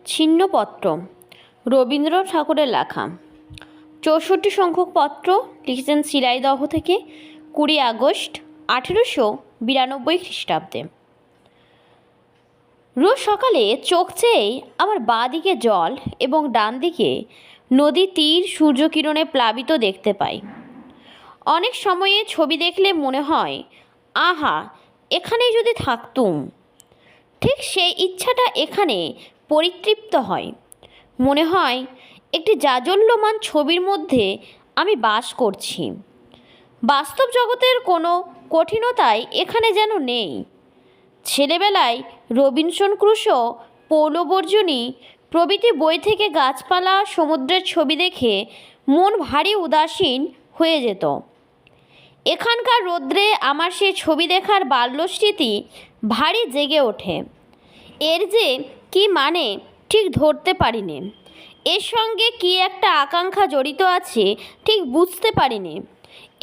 ছিন্নপত্র রবীন্দ্রনাথ ঠাকুরের লেখা। ৬৪ সংখ্যক পত্র লিখেছেন শিলাইদহ থেকে ২০ আগস্ট ১৮৯২ খ্রিস্টাব্দে। রোজ সকালে চোখ চেয়েই আমার বাঁ দিকে জল এবং ডান দিকে নদী তীর সূর্যকিরণে প্লাবিত দেখতে পাই। অনেক সময়ে ছবি দেখলে মনে হয়, আহা, এখানেই যদি থাকতুম। ঠিক সেই ইচ্ছাটা এখানে পরিতৃপ্ত হয়। মনে হয় একটি জাজ্বল্যমান ছবির মধ্যে আমি বাস করছি। বাস্তব জগতের কোনো কঠিনতাই এখানে যেন নেই। ছেলেবেলায় রবিনসন ক্রুশো, পৌলবর্জনী প্রভৃতি বই থেকে গাছপালা, সমুদ্রের ছবি দেখে মন ভারী উদাসীন হয়ে যেত। এখানকার রৌদ্রে আমার সেই ছবি দেখার বাল্যস্মৃতি ভারী জেগে ওঠে। এর যে কী মানে ঠিক ধরতে পারিনি। এর সঙ্গে কী একটা আকাঙ্ক্ষা জড়িত আছে ঠিক বুঝতে পারিনি।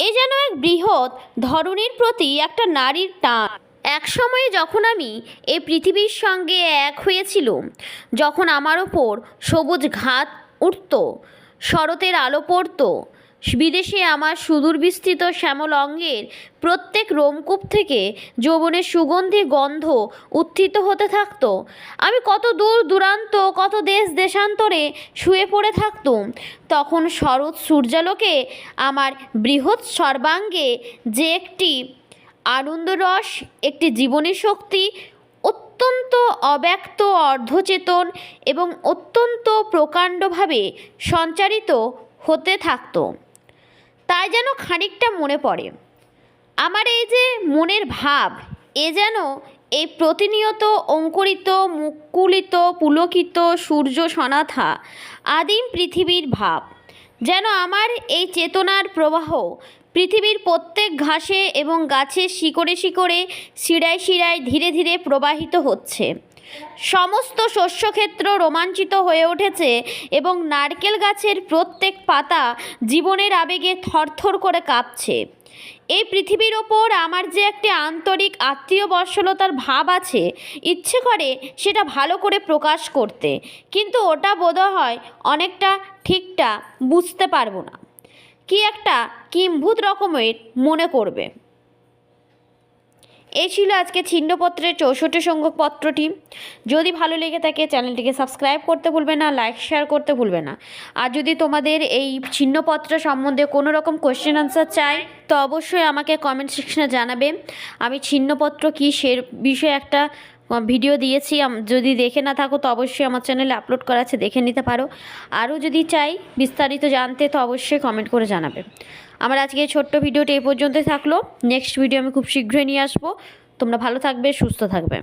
এ যেন এক বৃহৎ ধরনীর প্রতি একটা নারীর টান। এক সময়ে যখন আমি এই পৃথিবীর সঙ্গে এক হয়েছিলুম, যখন আমার ওপর সবুজ ঘাত উঠত, শরতের আলো পড়ত, বিদেশে আমার সুদূর বিস্তৃত শ্যামল অঙ্গের প্রত্যেক রোমকূপ থেকে যৌবনের সুগন্ধি গন্ধ উত্থিত হতে থাকত, আমি কত দূর দূরান্ত, কত দেশ দেশান্তরে শুয়ে পড়ে থাকতুম, তখন শরৎ সূর্যালোকে আমার বৃহৎ সর্বাঙ্গে যে একটি আনন্দরস, একটি জীবনী শক্তি অত্যন্ত অব্যক্ত, অর্ধচেতন এবং অত্যন্ত প্রকাণ্ডভাবে সঞ্চারিত হতে থাকত, তাই যেন খানিকটা মনে পড়ে। আমার এই যে মনের ভাব, এ যেন এই প্রতিনিয়ত অঙ্কুরিত, মুকুলিত, পুলকিত সূর্য সনাথা আদিম পৃথিবীর ভাব। যেন আমার এই চেতনার প্রবাহ পৃথিবীর প্রত্যেক ঘাসে এবং গাছের শিকড়ে শিকড়ে, শিরায় শিরায় ধীরে ধীরে প্রবাহিত হচ্ছে। সমস্ত শস্যক্ষেত্র রোমাঞ্চিত হয়ে উঠেছে এবং নারকেল গাছের প্রত্যেক পাতা জীবনের আবেগে থরথর করে কাঁপছে। এই পৃথিবীর ওপর আমার যে একটি আন্তরিক আত্মীয় বৎসলতার ভাব আছে, ইচ্ছে করে সেটা ভালো করে প্রকাশ করতে, কিন্তু ওটা বোধহয় অনেকটা ঠিকটা বুঝতে পারবো না। কি একটা কিম্ভূত রকমের মনে করবে। এই ছিল আজকে ছিন্নপত্রের ৬৪ সংখ্যক পত্রটি। যদি ভালো লেগে থাকে চ্যানেলটিকে সাবস্ক্রাইব করতে ভুলবে না, লাইক শেয়ার করতে ভুলবে না। আর যদি তোমাদের এই ছিন্নপত্র সম্বন্ধে কোনো রকম কোয়েশ্চেন আনসার চাই তো অবশ্যই আমাকে কমেন্ট সেকশনে জানাবে। আমি ছিন্নপত্র কী সে বিষয়ে একটা ভিডিও দিয়েছি, যদি দেখে না থাকো তো অবশ্যই আমার চ্যানেলে আপলোড করা আছে, দেখে নিতে পারো। আরও যদি চাই বিস্তারিত জানতে তো অবশ্যই কমেন্ট করে জানাবে। আমার আজকে এই ছোট্ট ভিডিওটি এই পর্যন্তই থাকলো। নেক্সট ভিডিও আমি খুব শীঘ্রই নিয়ে আসবো। তোমরা ভালো থাকবে, সুস্থ থাকবে।